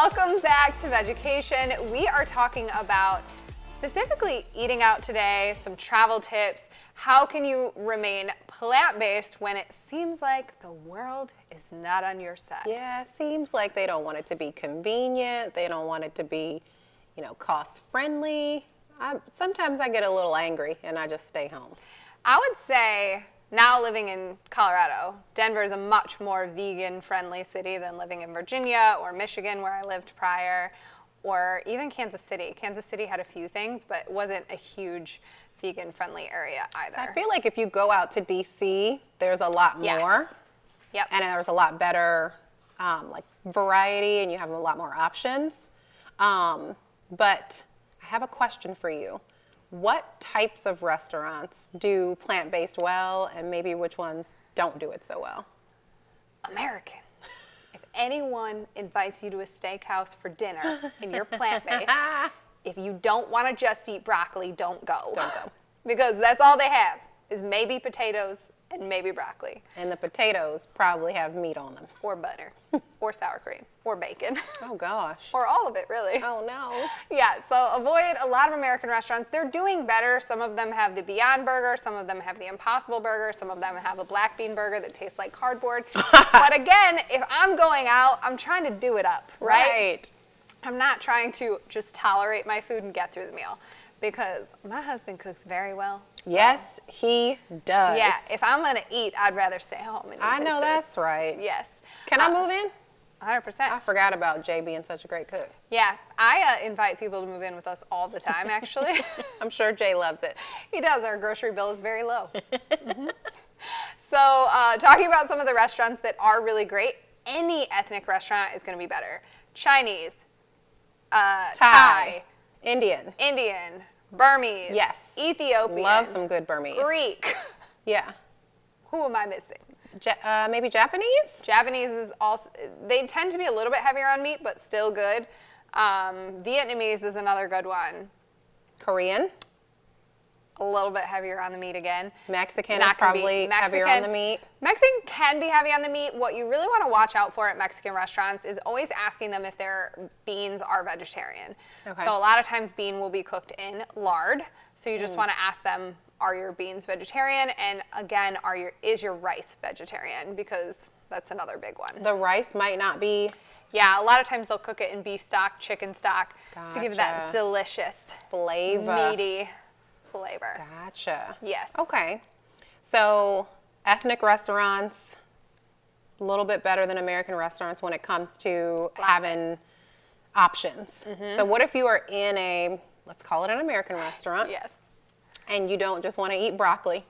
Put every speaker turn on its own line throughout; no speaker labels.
Welcome back to Vegucation. We are talking about specifically eating out today, some travel tips. How can you remain plant-based when it seems like the world is not on your side?
Yeah, it seems like they don't want it to be convenient. They don't want it to be, cost-friendly. Sometimes I get a little angry and I just stay home.
I would say now living in Colorado, Denver is a much more vegan-friendly city than living in Virginia or Michigan, where I lived prior, or even Kansas City. Kansas City had a few things, but wasn't a huge vegan-friendly area either.
So I feel like if you go out to D.C., there's a lot more.
Yes. Yep.
And there's a lot better variety, and you have a lot more options. But I have a question for you. What types of restaurants do plant-based well, and maybe which ones don't do it so well?
American. If anyone invites you to a steakhouse for dinner and you're plant-based, if you don't want to just eat broccoli, don't go.
Don't go.
Because that's all they have, is maybe potatoes and maybe broccoli.
And the potatoes probably have meat on them.
Or butter, or sour cream, or bacon.
Oh gosh.
Or all of it, really.
Oh no.
Yeah, so avoid a lot of American restaurants. They're doing better. Some of them have the Beyond Burger, some of them have the Impossible Burger, some of them have a black bean burger that tastes like cardboard. But again, if I'm going out, I'm trying to do it up, right? I'm not trying to just tolerate my food and get through the meal, because my husband cooks very well.
Yes, he does.
Yeah, if I'm gonna eat, I'd rather stay home and eat
I
his
know
food.
that's right.
Yes.
Can I move in?
100%.
I forgot about Jay being such a great cook.
Yeah, I invite people to move in with us all the time, actually.
I'm sure Jay loves it.
He does. Our grocery bill is very low. So talking about some of the restaurants that are really great, any ethnic restaurant is going to be better. Chinese, Thai,
Indian,
Burmese,
yes,
Ethiopian.
Love some good Burmese.
Greek.
Yeah.
Who am I missing?
Maybe Japanese?
Japanese is also, they tend to be a little bit heavier on meat, but still good. Vietnamese is another good one.
Korean?
A little bit heavier on the meat again.
Mexican is probably heavier on the meat.
Mexican can be heavy on the meat. What you really want to watch out for at Mexican restaurants is always asking them if their beans are vegetarian.
Okay.
So a lot of times bean will be cooked in lard. So you just want to ask them, are your beans vegetarian? And again, is your rice vegetarian? Because that's another big one.
The rice might not be.
Yeah, a lot of times they'll cook it in beef stock, chicken stock, to give it that
Gotcha.
delicious,
Flavor.
meaty flavor.
Gotcha.
Yes.
Okay. So ethnic restaurants, a little bit better than American restaurants when it comes to having options. So what if you are in let's call it an American restaurant,
Yes.
and you don't just want to eat broccoli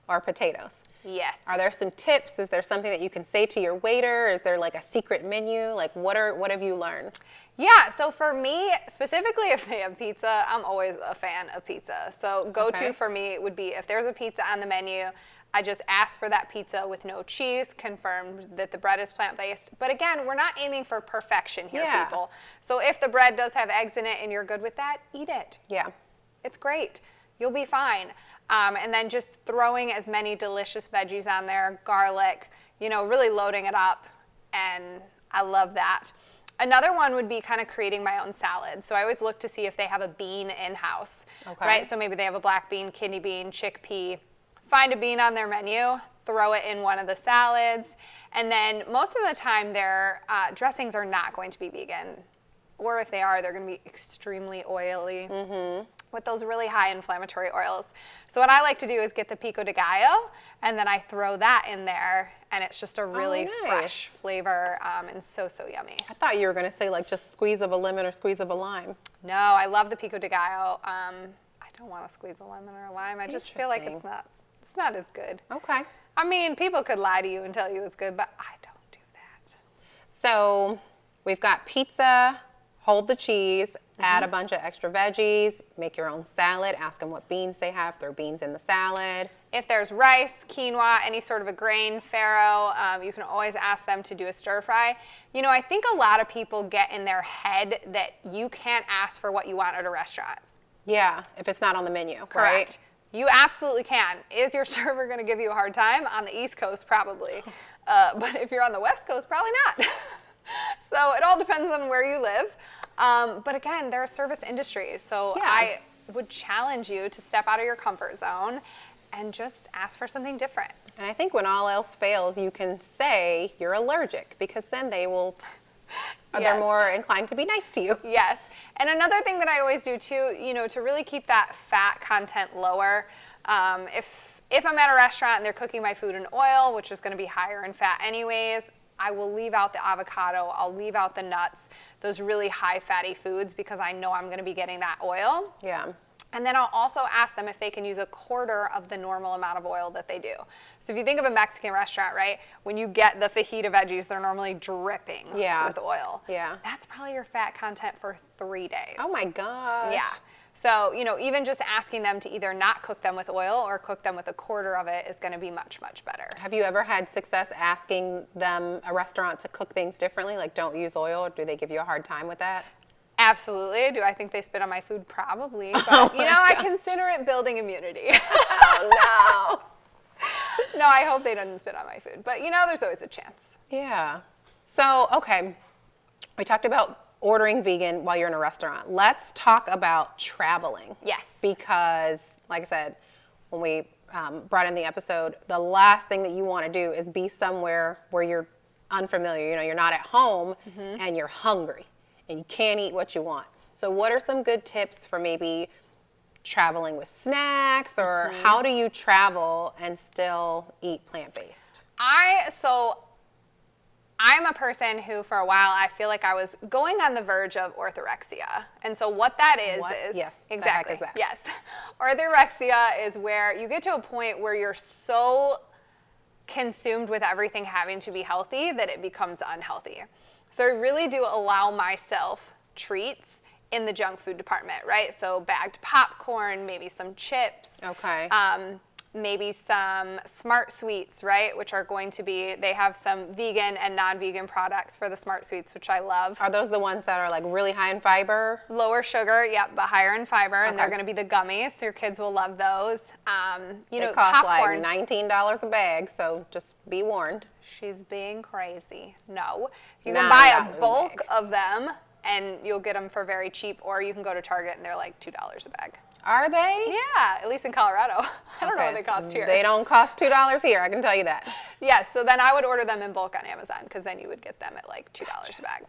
or potatoes?
Yes.
Are there some tips? Is there something that you can say to your waiter? Is there like a secret menu? Like what have you learned?
Yeah, so for me, specifically if they have pizza, I'm always a fan of pizza. So go-to for me would be if there's a pizza on the menu, I just ask for that pizza with no cheese, confirmed that the bread is plant-based. But again, we're not aiming for perfection here, people. So if the bread does have eggs in it and you're good with that, eat it.
Yeah.
It's great. You'll be fine. And then just throwing as many delicious veggies on there, garlic, really loading it up. And I love that. Another one would be kind of creating my own salad. So I always look to see if they have a bean in-house, right? So maybe they have a black bean, kidney bean, chickpea. Find a bean on their menu, throw it in one of the salads. And then most of the time their dressings are not going to be vegan. Or if they are, they're going to be extremely oily with those really high inflammatory oils. So what I like to do is get the pico de gallo, and then I throw that in there, and it's just a really fresh flavor and so yummy.
I thought you were going to say like just squeeze of a lemon or squeeze of a lime.
No, I love the pico de gallo. I don't want to squeeze a lemon or a lime. I just feel like it's not as good.
Okay.
I mean, people could lie to you and tell you it's good, but I don't do that.
So we've got pizza. Hold the cheese, add a bunch of extra veggies, make your own salad, ask them what beans they have, throw beans in the salad.
If there's rice, quinoa, any sort of a grain, farro, you can always ask them to do a stir fry. I think a lot of people get in their head that you can't ask for what you want at a restaurant.
Yeah, if it's not on the menu,
Correct.
Right?
You absolutely can. Is your server going to give you a hard time? On the East Coast, probably. But if you're on the West Coast, probably not. So it all depends on where you live. But again, there are service industries. So
Yeah.
I would challenge you to step out of your comfort zone and just ask for something different.
And I think when all else fails, you can say you're allergic because then they're
Yes.
more inclined to be nice to you.
Yes. And another thing that I always do too, to really keep that fat content lower, if I'm at a restaurant and they're cooking my food in oil, which is going to be higher in fat anyways, I will leave out the avocado, I'll leave out the nuts, those really high fatty foods, because I know I'm going to be getting that oil.
Yeah.
And then I'll also ask them if they can use a quarter of the normal amount of oil that they do. So if you think of a Mexican restaurant, right, when you get the fajita veggies, they're normally dripping with oil.
Yeah.
That's probably your fat content for 3 days.
Oh my gosh.
Yeah. So, even just asking them to either not cook them with oil or cook them with a quarter of it is going to be much, much better.
Have you ever had success asking them, a restaurant, to cook things differently? Like, don't use oil, or do they give you a hard time with that?
Absolutely. Do I think they spit on my food? Probably. But, I consider it building immunity.
Oh,
No, I hope they didn't spit on my food. But, there's always a chance.
no. Yeah. So, okay. We talked about ordering vegan while you're in a restaurant. Let's talk about traveling.
Yes.
Because, like I said, when we brought in the episode, the last thing that you want to do is be somewhere where you're unfamiliar. You're not at home and you're hungry and you can't eat what you want. So what are some good tips for maybe traveling with snacks, or how do you travel and still eat plant-based?
I'm a person who, for a while, I feel like I was going on the verge of orthorexia. And so what that is
What?
is
Yes. The
exactly.
heck is that?
Yes. Orthorexia is where you get to a point where you're so consumed with everything having to be healthy that it becomes unhealthy. So I really do allow myself treats in the junk food department, right? So bagged popcorn, maybe some chips.
Okay.
Maybe some Smart Sweets, right? Which are going to be, they have some vegan and non-vegan products for the Smart Sweets, which I love.
Are those the ones that are like really high in fiber?
Lower sugar, yep, but higher in fiber, and they're
Okay.
going to be the gummies, so your kids will love those.
They cost
Popcorn.
like $19 a bag, so just be warned.
She's being crazy. No. You can buy
$9
a
a
bulk
bag.
of them, and you'll get them for very cheap, or you can go to Target, and they're like $2 a bag.
Are they?
Yeah, at least in Colorado. I don't know what they cost here.
They don't cost $2 here, I can tell you that.
Yes, so then I would order them in bulk on Amazon, because then you would get them at like $2 a bag.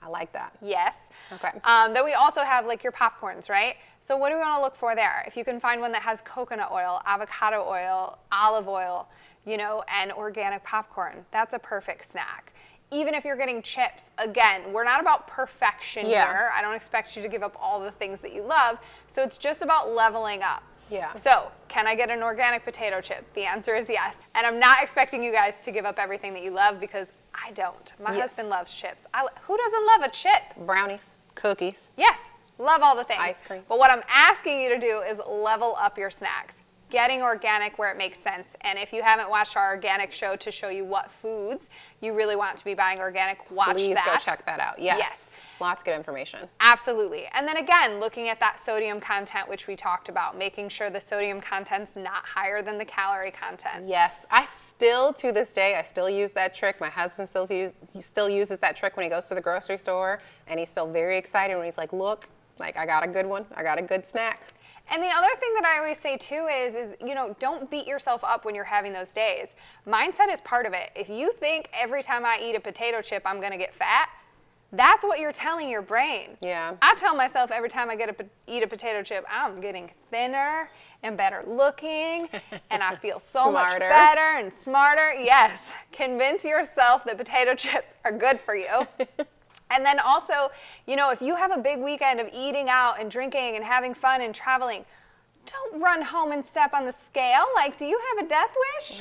I like that.
Yes.
Okay.
Then we also have like your popcorns, right? So what do we want to look for there? If you can find one that has coconut oil, avocado oil, olive oil, and organic popcorn, that's a perfect snack. Even if you're getting chips, again, we're not about perfection here. I don't expect you to give up all the things that you love. So it's just about leveling up.
Yeah.
So can I get an organic potato chip? The answer is yes. And I'm not expecting you guys to give up everything that you love, because I don't. My
Yes.
husband loves chips. Who doesn't love a chip?
Brownies, cookies.
Yes, love all the things.
Ice cream.
But what I'm asking you to do is level up your snacks. Getting organic where it makes sense. And if you haven't watched our organic show to show you what foods you really want to be buying organic, watch
Please
that.
go check that out. Yes.
Yes.
Lots of good information.
Absolutely. And then again, looking at that sodium content, which we talked about, making sure the sodium content's not higher than the calorie content.
Yes, I still, to this day, I still use that trick. My husband still uses that trick when he goes to the grocery store, and he's still very excited when he's like, look, like I got a good one. I got a good snack.
And the other thing that I always say too is don't beat yourself up when you're having those days. Mindset is part of it. If you think every time I eat a potato chip, I'm going to get fat, that's what you're telling your brain.
Yeah.
I tell myself every time I eat a potato chip, I'm getting thinner and better looking, and I feel so much
Smarter.
better and smarter. Yes. Convince yourself that potato chips are good for you. And then also, if you have a big weekend of eating out and drinking and having fun and traveling, don't run home and step on the scale. Like, do you have a death wish?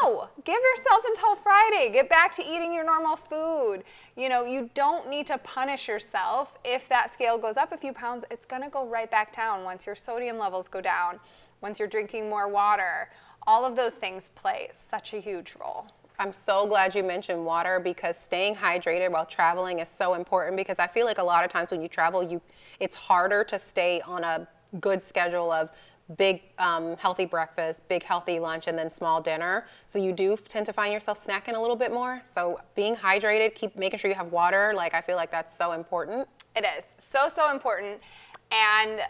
No. Give yourself until Friday. Get back to eating your normal food. You don't need to punish yourself. If that scale goes up a few pounds, it's going to go right back down once your sodium levels go down, once you're drinking more water. All of those things play such a huge role.
I'm so glad you mentioned water, because staying hydrated while traveling is so important, because I feel like a lot of times when you travel, it's harder to stay on a good schedule of big healthy breakfast, big healthy lunch, and then small dinner. So you do tend to find yourself snacking a little bit more. So being hydrated, keep making sure you have water. Like, I feel like that's so important.
It is so, so important. And,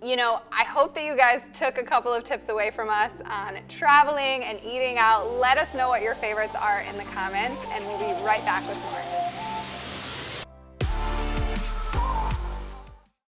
you know, I hope that you guys took a couple of tips away from us on traveling and eating out. Let us know what your favorites are in the comments, and we'll be right back with more.